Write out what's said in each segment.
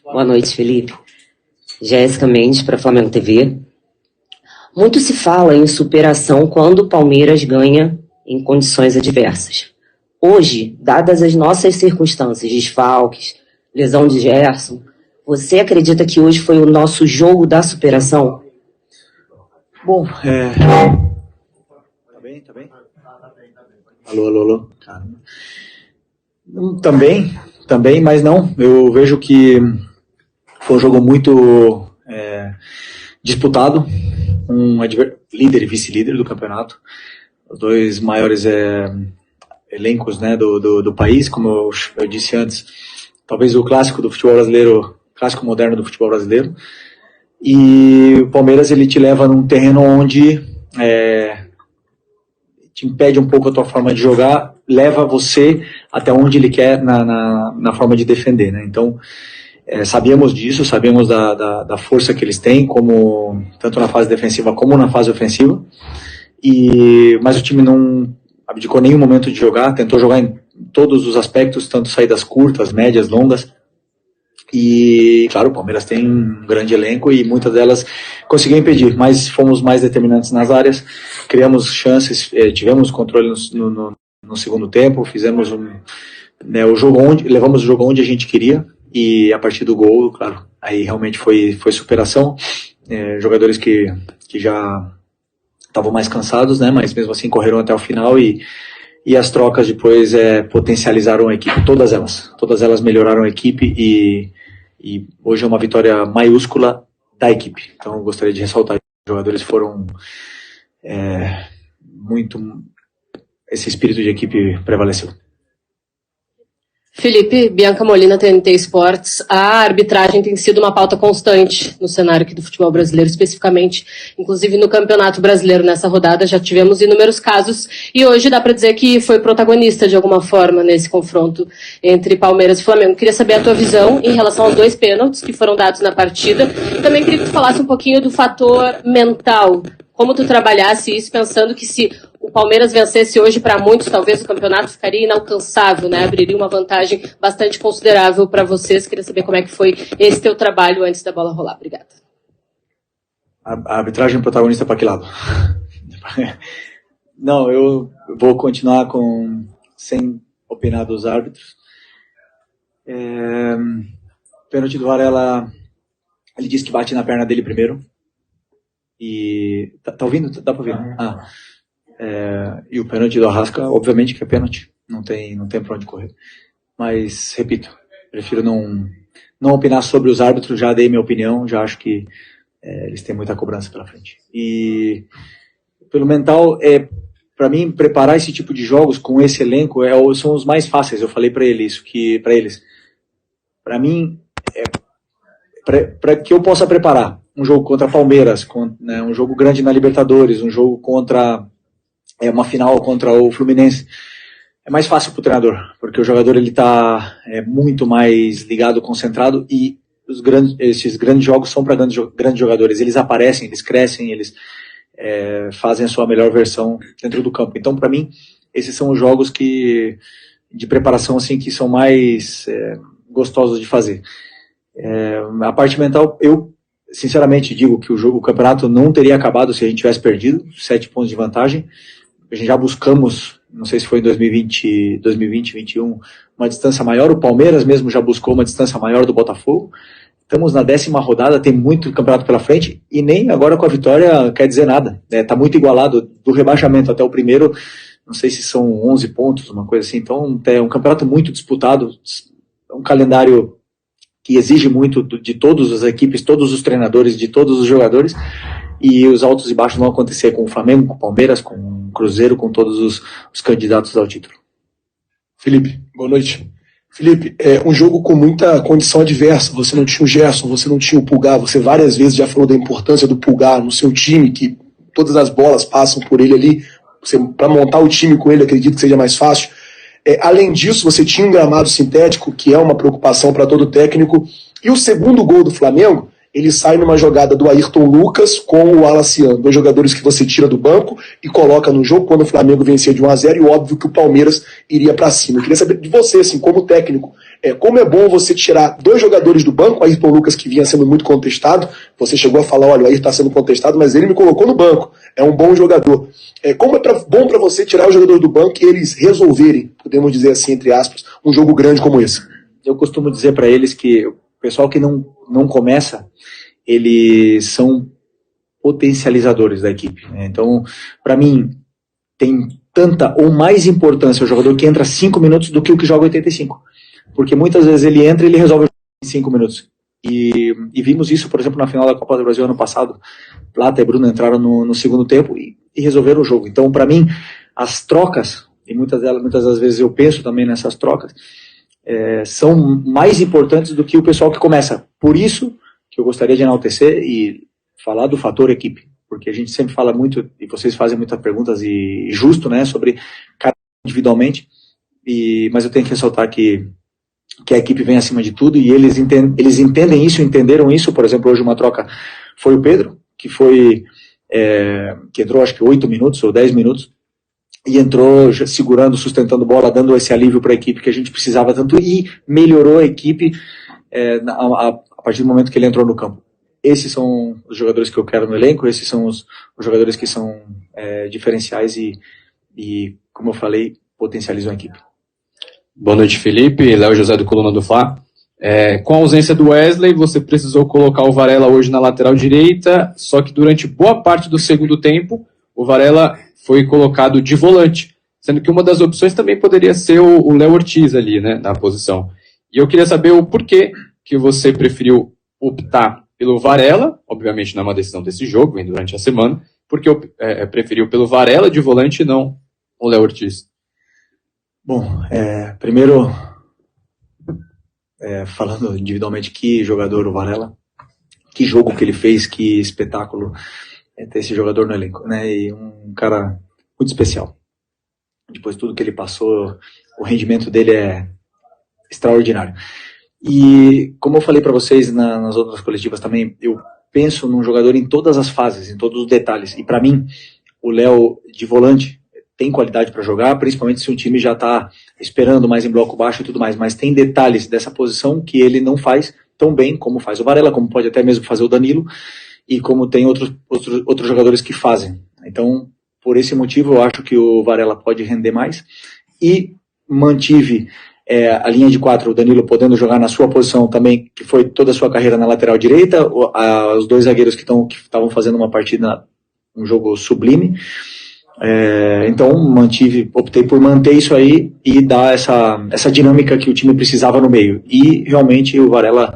Boa noite, Felipe. Jéssica Mendes, para Flamengo TV. Muito se fala em superação quando o Palmeiras ganha em condições adversas. Hoje, dadas as nossas circunstâncias, desfalques, lesão de Gerson, você acredita que hoje foi o nosso jogo da superação? Bom, Tá bem? Alô. Caramba. Também, mas não. Eu vejo que foi um jogo muito disputado, líder e vice-líder do campeonato, os dois maiores elencos, né, do país, como eu disse antes, talvez o clássico do futebol brasileiro, clássico moderno do futebol brasileiro, e o Palmeiras ele te leva num terreno onde te impede um pouco a tua forma de jogar, leva você até onde ele quer na forma de defender, né? Então, sabíamos disso, sabíamos da força que eles têm, tanto na fase defensiva como na fase ofensiva, mas o time não abdicou nenhum momento de jogar, tentou jogar em todos os aspectos, tanto saídas curtas, médias, longas, e claro, o Palmeiras tem um grande elenco e muitas delas conseguiu impedir, mas fomos mais determinantes nas áreas, criamos chances, tivemos controle no segundo tempo, fizemos o jogo levamos o jogo onde a gente queria, e a partir do gol, claro, aí realmente foi superação, jogadores que já estavam mais cansados, né, mas mesmo assim correram até o final, e as trocas depois potencializaram a equipe, todas elas melhoraram a equipe, e hoje é uma vitória maiúscula da equipe. Então eu gostaria de ressaltar que os jogadores foram esse espírito de equipe prevaleceu. Felipe, Bianca Molina, TNT Esportes. A arbitragem tem sido uma pauta constante no cenário aqui do futebol brasileiro, especificamente, inclusive no Campeonato Brasileiro. Nessa rodada já tivemos inúmeros casos e hoje dá para dizer que foi protagonista de alguma forma nesse confronto entre Palmeiras e Flamengo. Queria saber a tua visão em relação aos 2 pênaltis que foram dados na partida. Também queria que tu falasse um pouquinho do fator mental. Como tu trabalhasse isso, pensando que se o Palmeiras vencesse hoje, para muitos, talvez o campeonato ficaria inalcançável, né? Abriria uma vantagem bastante considerável para vocês. Queria saber como é que foi esse teu trabalho antes da bola rolar. Obrigada. A arbitragem protagonista para que lado? Não, eu vou continuar sem opinar dos árbitros. Pênalti do Varela, ele disse que bate na perna dele primeiro. E tá ouvindo? Dá para ouvir? E o pênalti do Arrasca, obviamente que é pênalti, não tem para onde correr. Mas, repito, prefiro não opinar sobre os árbitros, já dei minha opinião, já acho que eles têm muita cobrança pela frente. E pelo mental, para mim, preparar esse tipo de jogos com esse elenco são os mais fáceis. Eu falei para eles que, para mim, para que eu possa preparar um jogo contra Palmeiras, né, um jogo grande na Libertadores, um jogo contra uma final contra o Fluminense, é mais fácil para o treinador, porque o jogador ele está muito mais ligado, concentrado, e esses grandes jogos são para grandes jogadores. Eles aparecem, eles crescem, eles fazem a sua melhor versão dentro do campo. Então, para mim, esses são os jogos de preparação assim, que são mais gostosos de fazer. A parte mental, eu sinceramente digo que o campeonato não teria acabado se a gente tivesse perdido 7 pontos de vantagem. A gente já buscamos, não sei se foi em 2020, 2021, uma distância maior. O Palmeiras mesmo já buscou uma distância maior do Botafogo. Estamos na 10ª rodada, tem muito campeonato pela frente, e nem agora com a vitória quer dizer nada. Está muito igualado do rebaixamento até o primeiro, não sei se são 11 pontos, uma coisa assim. Então é um campeonato muito disputado, um calendário que exige muito de todas as equipes, todos os treinadores, de todos os jogadores, e os altos e baixos vão acontecer com o Flamengo, com o Palmeiras, com o Cruzeiro, com todos os candidatos ao título. Felipe, boa noite. Felipe, um jogo com muita condição adversa, você não tinha o Gerson, você não tinha o Pulgar, você várias vezes já falou da importância do Pulgar no seu time, que todas as bolas passam por ele ali, para montar o time com ele, acredito que seja mais fácil. Além disso, você tinha um gramado sintético, que é uma preocupação para todo técnico, e o segundo gol do Flamengo, ele sai numa jogada do Ayrton Lucas com o Alaciano, 2 jogadores que você tira do banco e coloca no jogo quando o Flamengo vencia de 1-0, e óbvio que o Palmeiras iria para cima. Eu queria saber de você, assim, como técnico, como é bom você tirar 2 jogadores do banco, o Ayrton Lucas, que vinha sendo muito contestado, você chegou a falar, olha, o Ayrton está sendo contestado, mas ele me colocou no banco, é um bom jogador. Como bom para você tirar os jogadores do banco e eles resolverem, podemos dizer assim, entre aspas, um jogo grande como esse? Eu costumo dizer para eles que o pessoal que não começa, eles são potencializadores da equipe, né? Então, para mim, tem tanta ou mais importância o jogador que entra 5 minutos do que o que joga 85. Porque muitas vezes ele entra e ele resolve em 5 minutos. E vimos isso, por exemplo, na final da Copa do Brasil ano passado. Plata e Bruno entraram no segundo tempo e resolveram o jogo. Então, para mim, as trocas, e muitas das vezes eu penso também nessas trocas, são mais importantes do que o pessoal que começa. Por isso que eu gostaria de enaltecer e falar do fator equipe, porque a gente sempre fala muito, e vocês fazem muitas perguntas, e justo, né, sobre cada individualmente, mas eu tenho que ressaltar que a equipe vem acima de tudo, e eles entendem isso, entenderam isso. Por exemplo, hoje uma troca foi o Pedro, que entrou acho que 8 minutos ou 10 minutos, e entrou segurando, sustentando bola, dando esse alívio para a equipe que a gente precisava tanto, e melhorou a equipe a partir do momento que ele entrou no campo. Esses são os jogadores que eu quero no elenco, esses são os jogadores que são diferenciais e, como eu falei, potencializam a equipe. Boa noite, Felipe. Léo José do Coluna do Fla. Com a ausência do Wesley, você precisou colocar o Varela hoje na lateral direita, só que durante boa parte do segundo tempo, o Varela foi colocado de volante, sendo que uma das opções também poderia ser o Léo Ortiz ali, né, na posição. E eu queria saber o porquê que você preferiu optar pelo Varela, obviamente não é uma decisão desse jogo, vem durante a semana, porque preferiu pelo Varela de volante e não o Léo Ortiz. Bom, primeiro, falando individualmente, que jogador o Varela, que jogo que ele fez, que espetáculo ter esse jogador no elenco, né? E um cara muito especial. Depois de tudo que ele passou, o rendimento dele é extraordinário. E como eu falei para vocês nas outras coletivas também, eu penso num jogador em todas as fases, em todos os detalhes. E para mim, o Léo de volante tem qualidade para jogar, principalmente se o time já está esperando mais em bloco baixo e tudo mais. Mas tem detalhes dessa posição que ele não faz tão bem como faz o Varela, como pode até mesmo fazer o Danilo, e como tem outros jogadores que fazem. Então, por esse motivo, eu acho que o Varela pode render mais. E mantive a linha de 4, o Danilo podendo jogar na sua posição também, que foi toda a sua carreira na lateral direita, os 2 zagueiros que estavam fazendo uma partida, um jogo sublime. Então optei por manter isso aí e dar essa dinâmica que o time precisava no meio. E realmente o Varela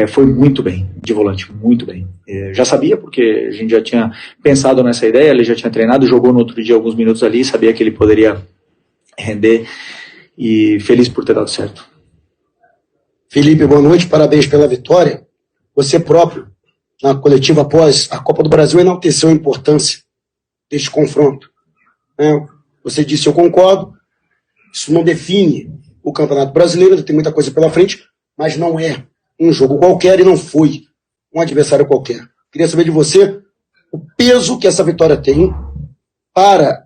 foi muito bem de volante, muito bem. Já sabia, porque a gente já tinha pensado nessa ideia, ele já tinha treinado, jogou no outro dia alguns minutos ali, sabia que ele poderia render, e feliz por ter dado certo. Felipe, boa noite, parabéns pela vitória. Você próprio, na coletiva após a Copa do Brasil, enalteceu a importância deste confronto. Você disse, eu concordo, isso não define o Campeonato Brasileiro, tem muita coisa pela frente, mas não é um jogo qualquer e não foi um adversário qualquer. Queria saber de você o peso que essa vitória tem para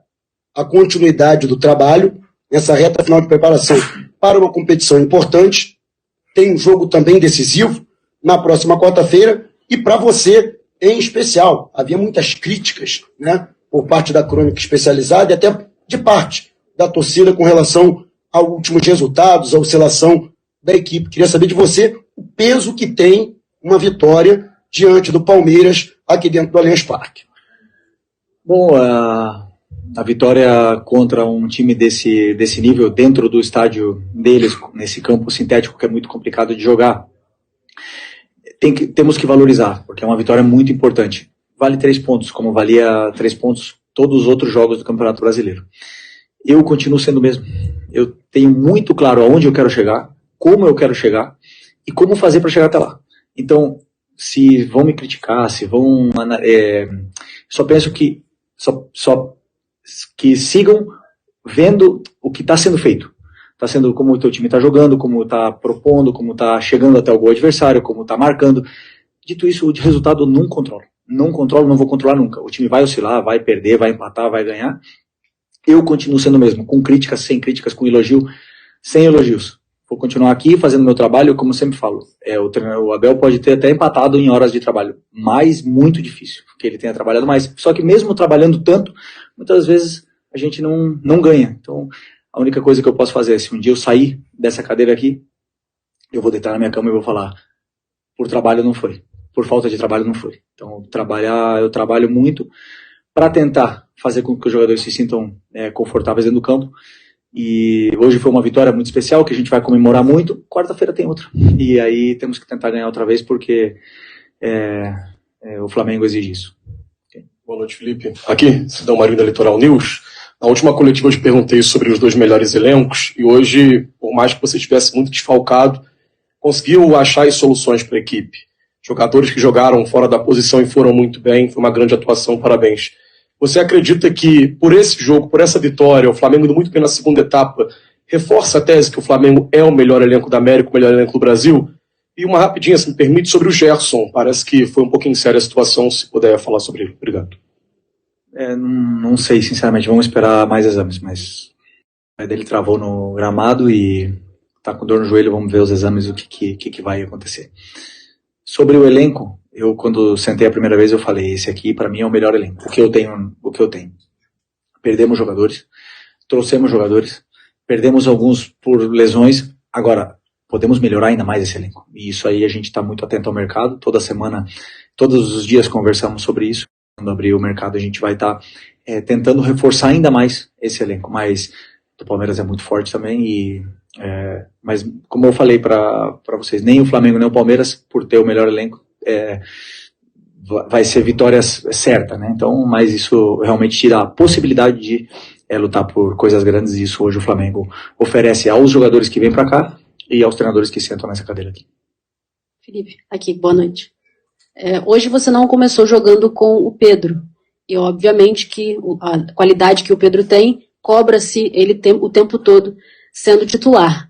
a continuidade do trabalho nessa reta final de preparação para uma competição importante. Tem um jogo também decisivo na próxima quarta-feira, e para você em especial. Havia muitas críticas, né, por parte da crônica especializada e até de parte da torcida com relação aos últimos resultados, a oscilação da equipe. Queria saber de você o peso que tem uma vitória diante do Palmeiras aqui dentro do Allianz Parque. Bom, a vitória contra um time desse nível, dentro do estádio deles, nesse campo sintético que é muito complicado de jogar, temos que valorizar, porque é uma vitória muito importante. Vale 3 pontos, como valia 3 pontos todos os outros jogos do Campeonato Brasileiro. Eu continuo sendo o mesmo. Eu tenho muito claro aonde eu quero chegar, como eu quero chegar e como fazer para chegar até lá. Então, se vão me criticar, se vão... só penso que que sigam vendo o que está sendo feito. Está sendo como o teu time está jogando, como está propondo, como está chegando até o gol adversário, como está marcando. Dito isso, de resultado eu não controlo. Não controlo, não vou controlar nunca. O time vai oscilar, vai perder, vai empatar, vai ganhar. Eu continuo sendo o mesmo, com críticas, sem críticas, com elogio, sem elogios. Vou continuar aqui fazendo meu trabalho, como sempre falo. O Abel pode ter até empatado em horas de trabalho, mas muito difícil, que ele tenha trabalhado mais. Só que mesmo trabalhando tanto, muitas vezes a gente não ganha. Então, a única coisa que eu posso fazer é, se um dia eu sair dessa cadeira aqui, eu vou deitar na minha cama e vou falar, por trabalho não foi, por falta de trabalho não foi. Então, eu trabalho muito para tentar fazer com que os jogadores se sintam confortáveis dentro do campo. E hoje foi uma vitória muito especial, que a gente vai comemorar muito. Quarta-feira tem outra. E aí temos que tentar ganhar outra vez, porque o Flamengo exige isso. Boa noite, Felipe. Aqui, Cidão Marinho da Litoral News. Na última coletiva eu te perguntei sobre os 2 melhores elencos, e hoje, por mais que você estivesse muito desfalcado, conseguiu achar as soluções para a equipe. Jogadores que jogaram fora da posição e foram muito bem, foi uma grande atuação, parabéns. Você acredita que, por esse jogo, por essa vitória, o Flamengo indo muito bem na segunda etapa, reforça a tese que o Flamengo é o melhor elenco da América, o melhor elenco do Brasil? E uma rapidinha, se me permite, sobre o Gerson. Parece que foi um pouquinho séria a situação, se puder falar sobre ele. Obrigado. Não sei, sinceramente, vamos esperar mais exames, mas o pé dele travou no gramado e tá com dor no joelho, vamos ver os exames, o que vai acontecer. Sobre o elenco, eu quando sentei a primeira vez eu falei, esse aqui para mim é o melhor elenco, o que eu tenho. Perdemos jogadores, trouxemos jogadores, perdemos alguns por lesões, agora podemos melhorar ainda mais esse elenco. E isso aí a gente está muito atento ao mercado, toda semana, todos os dias conversamos sobre isso. Quando abrir o mercado a gente vai estar tentando reforçar ainda mais esse elenco, mas o Palmeiras é muito forte também, mas como eu falei para vocês, nem o Flamengo nem o Palmeiras, por ter o melhor elenco, vai ser vitória certa, né? Então, mas isso realmente tira a possibilidade de lutar por coisas grandes, e isso hoje o Flamengo oferece aos jogadores que vêm para cá e aos treinadores que sentam nessa cadeira aqui. Felipe, aqui, boa noite. Hoje você não começou jogando com o Pedro, e obviamente que a qualidade que o Pedro tem cobra-se ele o tempo todo sendo titular.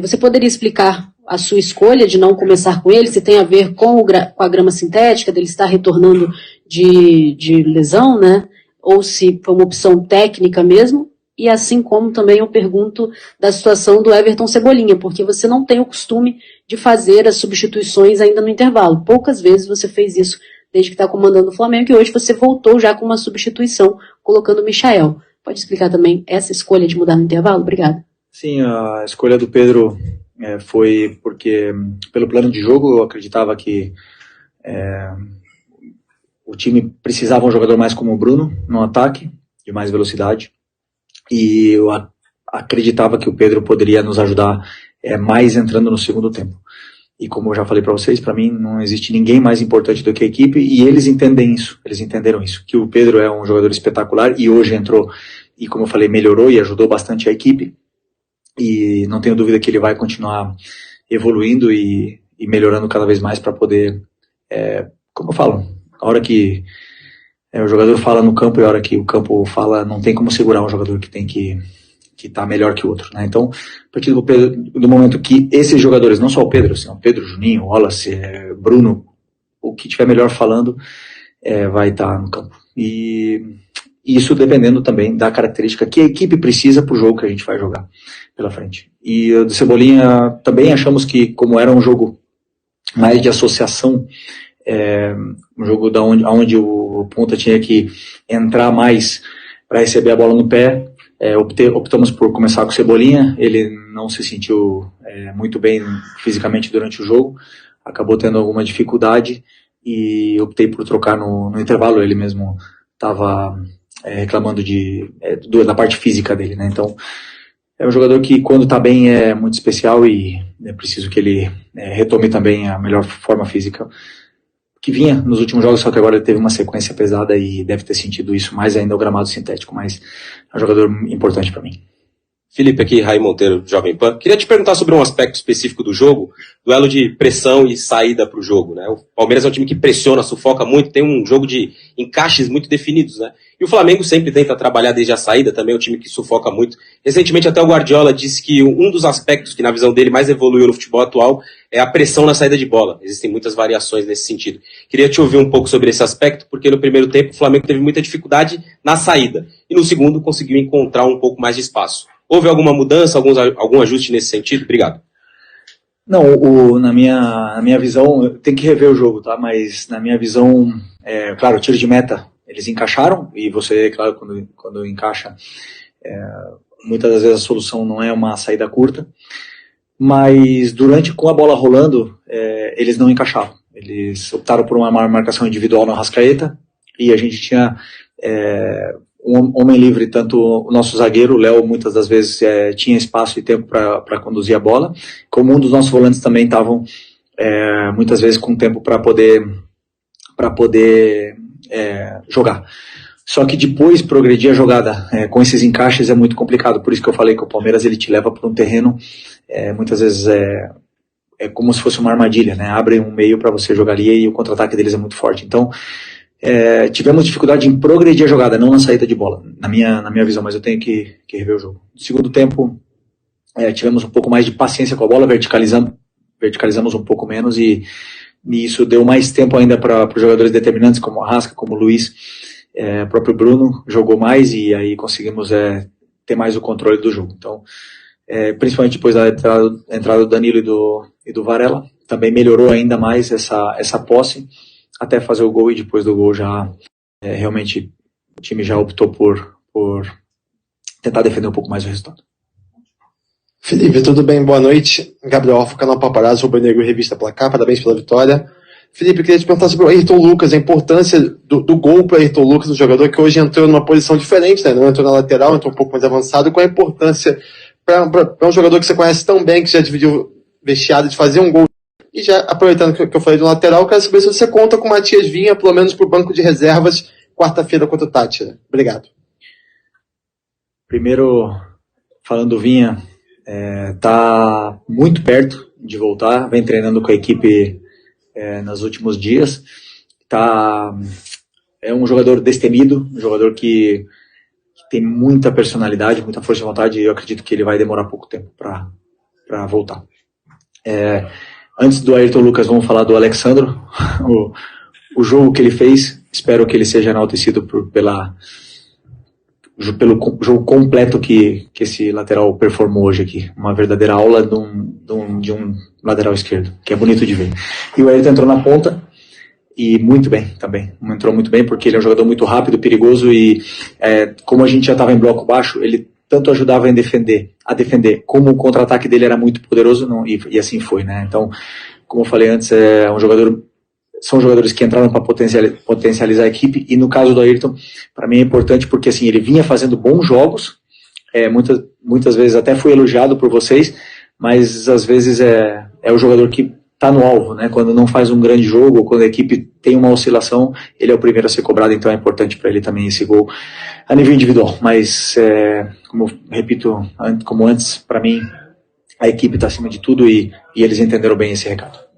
Você poderia explicar a sua escolha de não começar com ele, se tem a ver com a grama sintética, dele estar retornando de lesão, né? Ou se foi uma opção técnica mesmo? E assim como também eu pergunto da situação do Everton Cebolinha, porque você não tem o costume de fazer as substituições ainda no intervalo. Poucas vezes você fez isso desde que está comandando o Flamengo, e hoje você voltou já com uma substituição, colocando o Michael. Pode explicar também essa escolha de mudar no intervalo? Obrigada. Sim, a escolha do Pedro foi porque, pelo plano de jogo, eu acreditava que o time precisava de um jogador mais como o Bruno, no ataque, de mais velocidade, e eu acreditava que o Pedro poderia nos ajudar mais entrando no segundo tempo. E como eu já falei para vocês, para mim não existe ninguém mais importante do que a equipe, e eles entendem isso, eles entenderam isso, que o Pedro é um jogador espetacular, e hoje entrou, e como eu falei, melhorou e ajudou bastante a equipe, e não tenho dúvida que ele vai continuar evoluindo e melhorando cada vez mais para poder, como eu falo, a hora que o jogador fala no campo e a hora que o campo fala, não tem como segurar um jogador que tem que estar melhor que o outro, né? Então, a partir do momento que esses jogadores, não só o Pedro, assim, o Pedro, Juninho, Wallace, Bruno, o que tiver melhor falando, vai estar no campo. E isso dependendo também da característica que a equipe precisa para o jogo que a gente vai jogar pela frente. E do Cebolinha também achamos que, como era um jogo mais de associação, um jogo onde o ponta tinha que entrar mais para receber a bola no pé, optamos por começar com o Cebolinha. Ele não se sentiu muito bem fisicamente durante o jogo, acabou tendo alguma dificuldade e optei por trocar no intervalo. Ele mesmo estava reclamando da parte física dele, né? Então é um jogador que, quando está bem, é muito especial, e é preciso que ele retome também a melhor forma física que vinha nos últimos jogos, só que agora ele teve uma sequência pesada e deve ter sentido isso mais ainda o gramado sintético, mas é um jogador importante para mim. Felipe aqui, Raí Monteiro, Jovem Pan. Queria te perguntar sobre um aspecto específico do jogo, duelo de pressão e saída para o jogo, né? O Palmeiras é um time que pressiona, sufoca muito, tem um jogo de encaixes muito definidos, né? E o Flamengo sempre tenta trabalhar desde a saída, também é um time que sufoca muito. Recentemente até o Guardiola disse que um dos aspectos que na visão dele mais evoluiu no futebol atual é a pressão na saída de bola. Existem muitas variações nesse sentido. Queria te ouvir um pouco sobre esse aspecto, porque no primeiro tempo o Flamengo teve muita dificuldade na saída. E no segundo conseguiu encontrar um pouco mais de espaço. Houve alguma mudança, algum ajuste nesse sentido? Obrigado. Não, na minha visão, tem que rever o jogo, tá? Mas na minha visão, claro, tiro de meta, eles encaixaram, e você, claro, quando encaixa, muitas das vezes a solução não é uma saída curta, mas com a bola rolando, eles não encaixavam. Eles optaram por uma maior marcação individual no Arrascaeta, e a gente tinha um homem livre, tanto o nosso zagueiro, o Léo, muitas das vezes tinha espaço e tempo para conduzir a bola, como um dos nossos volantes também estavam muitas vezes com tempo para poder jogar. Só que depois progredir a jogada com esses encaixes é muito complicado, por isso que eu falei que o Palmeiras ele te leva para um terreno, muitas vezes é como se fosse uma armadilha, né? Abre um meio para você jogar ali e o contra-ataque deles é muito forte. Então, tivemos dificuldade em progredir a jogada, não na saída de bola, na minha visão, mas eu tenho que rever o jogo. No segundo tempo, tivemos um pouco mais de paciência com a bola, verticalizamos um pouco menos e isso deu mais tempo ainda para os jogadores determinantes, como o Arrasca, como o Luiz, o próprio Bruno jogou mais e aí conseguimos ter mais o controle do jogo. Então, principalmente depois da entrada do Danilo e do Varela, também melhorou ainda mais essa posse, até fazer o gol, e depois do gol já realmente o time já optou por tentar defender um pouco mais o resultado. Felipe, tudo bem? Boa noite. Gabriel Alfa, canal Paparazzo, Rubro Negro, Revista Placar, parabéns pela vitória. Felipe, queria te perguntar sobre o Ayrton Lucas, a importância do gol para o Ayrton Lucas, um jogador que hoje entrou numa posição diferente, né? Não entrou na lateral, entrou um pouco mais avançado. Qual a importância para um jogador que você conhece tão bem, que já dividiu vestiário, de fazer um gol? E já aproveitando que eu falei do lateral, quero saber se você conta com o Matias Vinha, pelo menos para o banco de reservas, quarta-feira contra o Tátira. Obrigado. Primeiro, falando do Vinha, tá muito perto de voltar, vem treinando com a equipe nos últimos dias. É um jogador destemido, um jogador que tem muita personalidade, muita força de vontade, e eu acredito que ele vai demorar pouco tempo para voltar. Antes do Ayrton Lucas, vamos falar do Alexandro. O jogo que ele fez, espero que ele seja enaltecido pelo jogo completo que esse lateral performou hoje aqui. Uma verdadeira aula de um lateral esquerdo, que é bonito de ver. E o Ayrton entrou na ponta, e muito bem também. Entrou muito bem, porque ele é um jogador muito rápido, perigoso, e como a gente já estava em bloco baixo, ele tanto ajudava a defender, como o contra-ataque dele era muito poderoso, e assim foi, né? Então, como eu falei antes, são jogadores que entraram para potencializar a equipe, e no caso do Ayrton, para mim é importante porque assim, ele vinha fazendo bons jogos, muitas vezes até foi elogiado por vocês, mas às vezes é o jogador que está no alvo, né? Quando não faz um grande jogo, ou quando a equipe tem uma oscilação, ele é o primeiro a ser cobrado, então é importante para ele também esse gol a nível individual, mas como repito, como antes, para mim a equipe está acima de tudo, e eles entenderam bem esse recado.